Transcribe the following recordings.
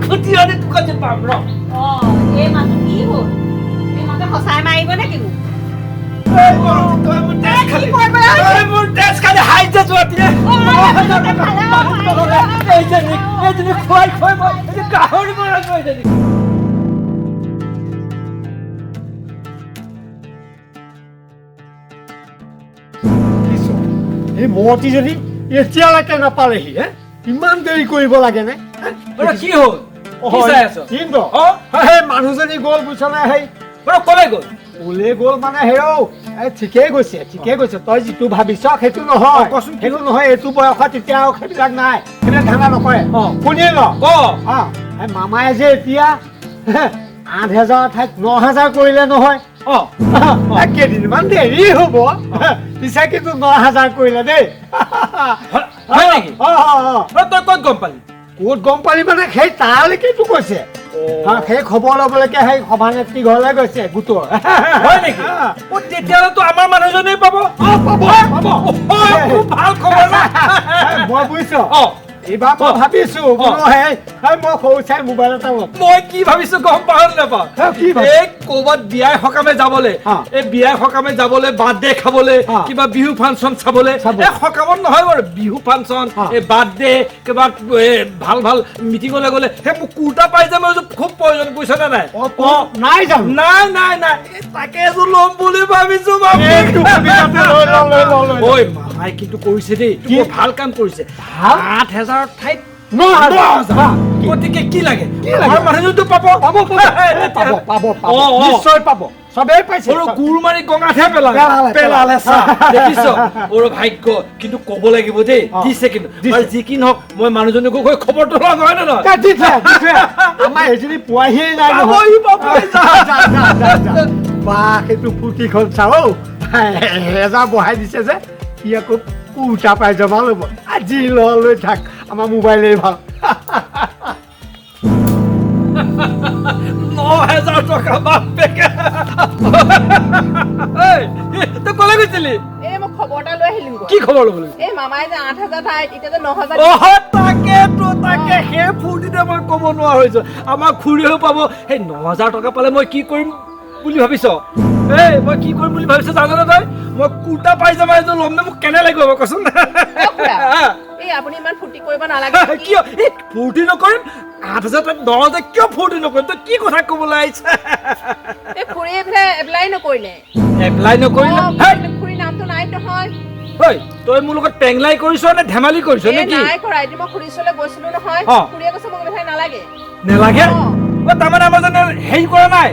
খুটিয়ানি দোকানে পাম ৰ এই মানুহ কি হ'ল এই মানুহ সঁচাই মাৰিব নে কিনো তই মোৰ ড্ৰেছ খালি হাইজা যোৱাতিয়ে এইজনী খুৱাই খুৱাই মই গাহৰি মৰা গৈ এইজনী এই মতিজনী এতিয়ালৈকে নাপালেহি হে ইমান দেৰি কৰিব লাগে নে কি হ'ল কি চাই আছ কিন্তু সেই মানুহজনী গ'ল বুজিছ নে সেই কলে গ'ল ওলে গ'ল মানে হেৰৌ ঠিকেই গৈছে তই যিটো ভাবিছ সেইটো নহয় কচোন সেইটো নহয় এইটো বয়সত তেতিয়া আৰু সেইবিলাক নাই সেইবিলাক ধান্দা নকৰে শুনি ল মামাই যে এতিয়া 8,000 ঠাইত 9,000 কৰিলে নহয় কেইদিনমান দেৰি হ'ব পিছে কিন্তু 9,000 কৰিলে দেই হয় নেকি তই ক'ত গম পালি ক'ত গম পালি মানে সেই তালৈকেতো কৈছে সেই খবৰ ল'বলৈকে সেই সভানেত্ৰী ঘৰলৈ গৈছে গোটৰ হয় নেকি তেতিয়াহ'লেতো আমাৰ মানুহজনেই পাব ভাল খবৰ মই বুজিছ এইবাৰ মই ভাবিছো মই সৰু চাই মোবাইল এটা মই কি ভাবিছো গম পাওঁ নাপাওঁ এই ক'ৰবাত বিয়াই সকামে যাবলৈ এই বিয়াই সকামে যাবলৈ বাৰ্থডে খাবলৈ কিবা বিহু ফাংচন চাবলৈ এই সকামত নহয় বাৰু বিহু ফাংচন এই বাৰ্থডে কিবা ভাল ভাল মিটিঙলৈ গ'লে সেই মোক কুৰ্তা পাইজামা খুব প্ৰয়োজন বুজিছ নে নাই নাই যাম নাই তাকে এযোৰ ল'ম বুলি ভাবিছো ঐ মামাই কিন্তু কৰিছে দেই ভাল কাম কৰিছে 8,000 ঠাইত 9,000 গতিকে কি লাগে আমাৰ মানুহজনটো পাব নিশ্চয় পাব সবেই পাইছে গুৰ মাৰি গঙাতহে পেলালে দেখিছ ওৰ ভাগ্য কিন্তু ক'ব লাগিব দেই দিছে কিন্তু যি কি নহওক মই মানুহজনকো গৈ খবৰটো লোৱা নহয় নে নহয় আমাৰ এজনী পোৱাহিয়ে নাই বা সেইটো ফূৰ্তিখন চাওঁ 1,000 বঢ়াই দিছে যে সি আকৌ কুৰ্তা পাইজামা ল'ব আজি লৈ থাক আমাৰ মোবাইলেই ভাল 9,000 টকা বাপেকে তই ক'লে গৈছিলি এই মই খবৰ এটা লৈ আহিলো কি খবৰ ল'বলৈ এই মামাই যে 8,000 ঠাইত এতিয়া যে 9,000 তাকে সেই ফূৰ্তিতে মই ক'ব নোৱাৰা হৈছো আমাৰ খুৰীয়েও পাব সেই 9,000 টকা পালে মই কি কৰিম বুলি ভাবিছ মই কি কৰিম বুলি ভাবিছ জানানে তই মই কুৰ্তা পাইজামা এযোৰ ল'ম নে মোক কেনে লাগিব কচোন এই আপুনি ইমান ফূৰ্তি কৰিব নালাগে কিয় ফূৰ্তি নকৰিম 8,000 9,000 কিয় ফূৰ্তি নকৰিম তই কি কথা ক'বলৈ আহিছ এই খুৰীয়ে বোলে এপ্লাই নকৰিলে খুৰী নামটো নাই নহয় তই মোৰ লগত পেংলাই কৰিছ নে ধেমালি কৰিছ নেকি নাই কৰা এদিন মই খুৰীৰ ওচৰলৈ গৈছিলো নহয় খুৰীয়ে কৈছে মোক এপ্লাই নালাগে তাৰমানে আমাৰ জানে হেৰি কৰা নাই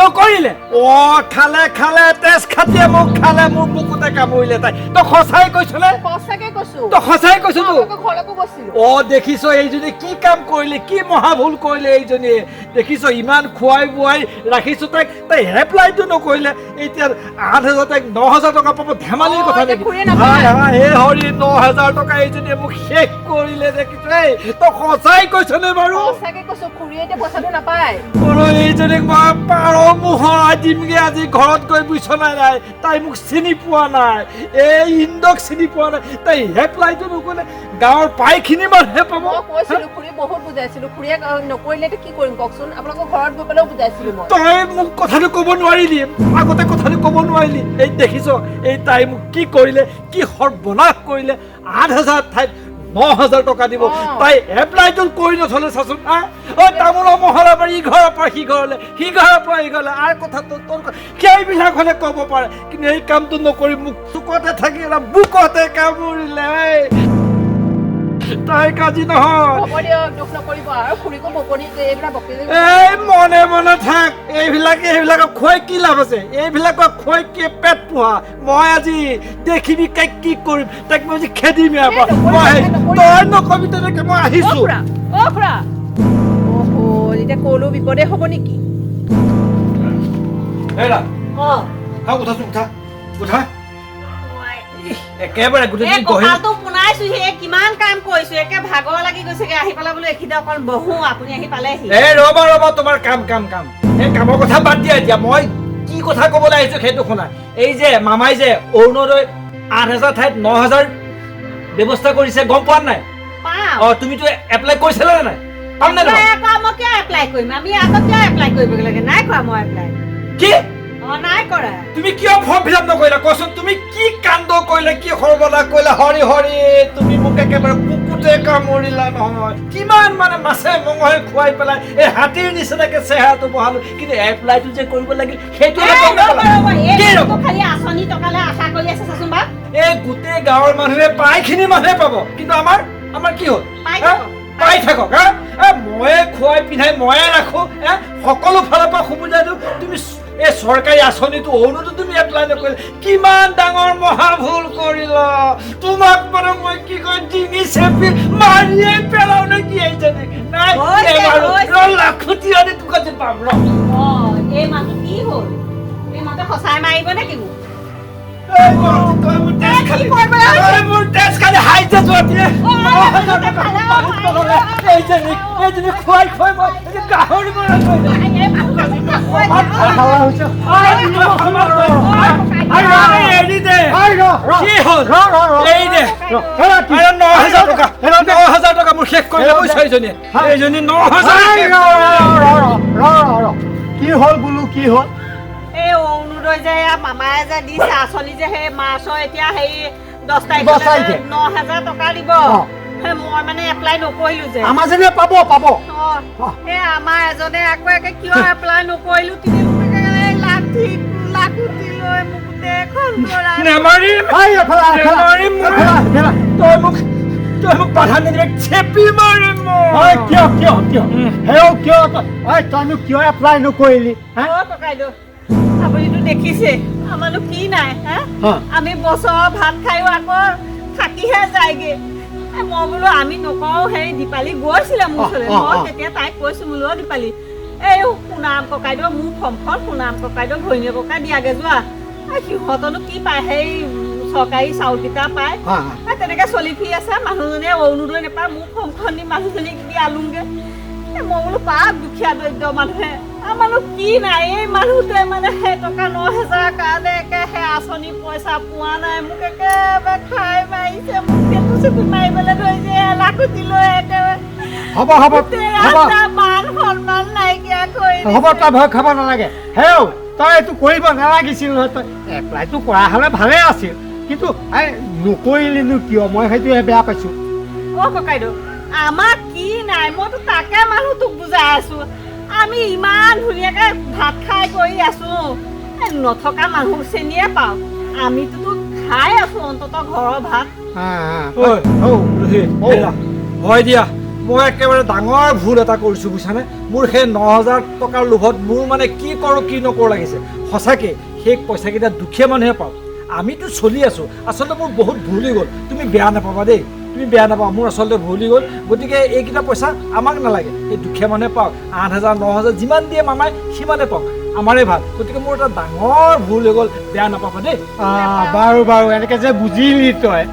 নকৰিলে খালে তেজ খাতিয়ে মোক খালে মোৰ বুকুতে কামুৰিলে তাই তই সঁচাই কৈছনে তই সঁচাই কৈছ দেখিছ এইজনী কি কাম কৰিলে কি মহা ভুল কৰিলে এইজনীয়ে দেখিছ ইমান খুৱাই বুৱাই ৰাখিছো তাই এপ্লাইটো নকৰিলে এতিয়া 8,000 তাইক 9,000 টকা পাব ধেমালিৰ কথা নেকি হে হৰি 9,000 টকা এইজনীয়ে মোক শেষ কৰিলে দেখিছ তই সঁচাই কৈছনে বাৰু এইজনীক মই পাৰ মোহৰাই দিমগে আজি ঘৰত গৈ বুজিছ নাই তাই মোক চিনি পোৱা নাই এই ইন্দক চিনি পোৱা নাই তাই এপ্লাইটো নকৰিলে গাঁৱৰ প্ৰায়খিনি মানুহে পাব তই মোক কথাটো ক'ব নোৱাৰিলি আগতে কথাটো ক'ব নোৱাৰিলি এই দেখিছ এই তাই মোক কি কৰিলে কি সৰ্বনাশ কৰিলে 8,000 ঠাইত 9,000 টকা দিব তাই এপ্লাইটো কৰি নথলে চাচোন তামোলৰ মহলা পাৰি ইঘৰৰ পৰা সিঘৰলৈ সিঘৰৰ পৰা ইঘৰলৈ আৰু কথাটো তোৰ সেইবিলাক হ'লে ক'ব পাৰে কিন্তু এই কামটো নকৰি মোক চুকতে থাকি বুকতে কামুৰিলে তাই কাজি নহয় এই মনে মনে থাক এইবিলাকক খুৱাই কি লাভ আছে এইবিলাকক খুৱাই কি পেট পোহা মই আজি দেখিবি তাইক কি কৰিম তাইক মই আজি খেদিম তই নকবি তেনেকে মই আহিছো কলো বিপদে হ'ব নেকি উঠা একেবাৰে গোটেই কঁকালটো পোনাইছো কিমান কাম কৰিছো একে ভাগৰ লাগি গৈছেগে আহি পেলাই বোলো এইখিনিতে অকণ বহো আপুনি আহি পালেহি ৰবা তোমাৰ কাম এই কামৰ কথা বাদ দিয়া এতিয়া মই কি কথা ক'বলৈ আহিছো সেইটো শুনা এই যে মামাই যে অৰুণোদয় 8,000 ঠাইত 9,000 ব্যৱস্থা কৰিছে গম পোৱা নাই তুমিতো এপ্লাই কৰিছিলা নে নাই পাম নে এপ্লাই আকৌ মই কিয় এপ্লাই কৰিম আমি আকৌ কিয় এপ্লাই কৰিব লাগে নাই কৰা মই এপ্লাই কি নাই কৰা তুমি কিয় ফৰ্ম ফিল আপ নকৰিলা কোৱাচোন তুমি কি কাণ্ড কৰিলা কি সৰ্বনাশ কৰিলা হৰি হৰি তুমি মোক একেবাৰে কুকুতে কামুৰিলা নহয় কিমান মানে মাছে মঙহে খুৱাই পেলাই এই হাতীৰ নিচিনাকে চেহেৰাটো বহালো কিন্তু এপ্লাইটো যে কৰিব লাগিল সেইটো খালি আঁচনি টকালে আশা কৰি আছে চাচোন বা এই গোটেই গাঁৱৰ মানুহে প্ৰায়খিনি মানুহে পাব কিন্তু আমাৰ কি হ'ল পাই থাকক ময়ে খুৱাই পিন্ধাই ময়ে ৰাখো সকলো ফালৰ পৰা সুবিধা দিওঁ তুমি এই চৰকাৰী আঁচনিটো অৰুণতো তুমি এপ্লাই নকৰিলা কিমান ডাঙৰ মহা ভুল কৰিলা তোমাক মানে মই কি কয় ডিঙি চেপি মাৰিয়ে পেলাও নে কি এই জানে নাই লাখুটি আনি তোক যে পাম এই মানুহ কি হ'ল এই মানুহ সঁচাই মাৰিব নে কি মোৰ তেজ খালি হাইতে যোৱা দিয়ে খুৱাই খুৱাই মই গাহৰি এৰি দে কি হ'ল এৰি দে 9,000 টকা মোৰ শেষ কৰি পইচা এইজনী 9,000 কি হ'ল বোলো কি হ'ল এই অৰুণোদয় যে মামায়ে যে দিছে আঁচনি যে সেই মাৰ্চৰ এতিয়া সেই 10 তাৰিখে 9,000 টকা দিব মই মানে এপ্লাই নকৰিলো যে আমাৰ যেনে পাব এই আমাৰ এজনে আকৌ একে কিয় এপ্লাই নকৰিলো তিনি লাখি লৈ মোক গোটেইখন তই মোক বাধা নিদিলে চেপি মাৰিম তইনো কিয় এপ্লাই নকৰিলি ককাইদেউ আপুনিতো দেখিছে আমাৰনো কি নাই আমি বছৰ ভাত খাইও আকৌ থাকিহে যায়গে মই বোলো আমি নকওঁ সেই দীপালী গৈছিলে মোৰ ওচৰলৈ মই তেতিয়া তাইক কৈছো বোলো দীপালী এই সোণাম ককাইদেউ মোৰ ফৰ্মখন সোণাম ককাইদেউ ঘৈণীয়েক ককাই দিয়াগে যোৱা সিহঁতনো কি পায় সেই চৰকাৰী চাউলকেইটা পায় তেনেকে চলি ফি আছে মানুহজনে অৰুণোদয় নাপায় মোৰ ফৰ্মখন নি মানুহজনীক দি আলোংগে মই বোলো পাপ দুখীয়া দৰিদ্ৰ মানুহে আমাৰনো কি নাই এই মানুহটোৱে মানে সেই টকা 9,000 কাৰণে একে সেই আঁচনি পইচা পোৱা নাই মোক একেবাৰে খাই মাৰিছে মোক চেকু মাৰিবলৈ ধৰিছে লাখুটি লৈ একেবাৰে মান সন্মান নাইকিয়া কৰি হ'ব তই ভয় খাব নালাগে তই এইটো কৰিব নালাগিছিল নহয় তই এপ্লাইটো কৰা হ'লে ভালে আছিল কিন্তু নকৰিলিনো কিয় মই সেইটোহে বেয়া পাইছো ককাইদেউ আমাক কি নাই মইতো তাকে মানুহটোক বুজাই আছো আমি ইমান ধুনীয়াকে ভাত খাই কৰি আছো নথকা মানুহ চেনিয়ে পাওঁ আমিতো খাই আছো অন্তত ঘৰৰ ভাত হয় দিয়া মই একেবাৰে ডাঙৰ ভুল এটা কৰিছো বুজিছানে মোৰ সেই 9,000 টকাৰ লোভত মোৰ মানে কি কৰোঁ কি নকৰোঁ লাগিছে সঁচাকে সেই পইচাকেইটা দুখীয়া মানুহে পাওঁ আমিতো চলি আছো আচলতে মোৰ বহুত ভুল হৈ গ'ল তুমি বেয়া নাপাবা দেই তুমি বেয়া নাপাবা মোৰ আচলতে ভুল হৈ গ'ল গতিকে এইকেইটা পইচা আমাক নালাগে এই দুখীয়া মানুহে পাওক 8,000 9,000 যিমান দিয়ে মামাই সিমানে পাওক আমাৰে ভাল গতিকে মোৰ এটা ডাঙৰ ভুল হৈ গ'ল বেয়া নাপাবা দেই বাৰু এনেকে যে বুজিলি তই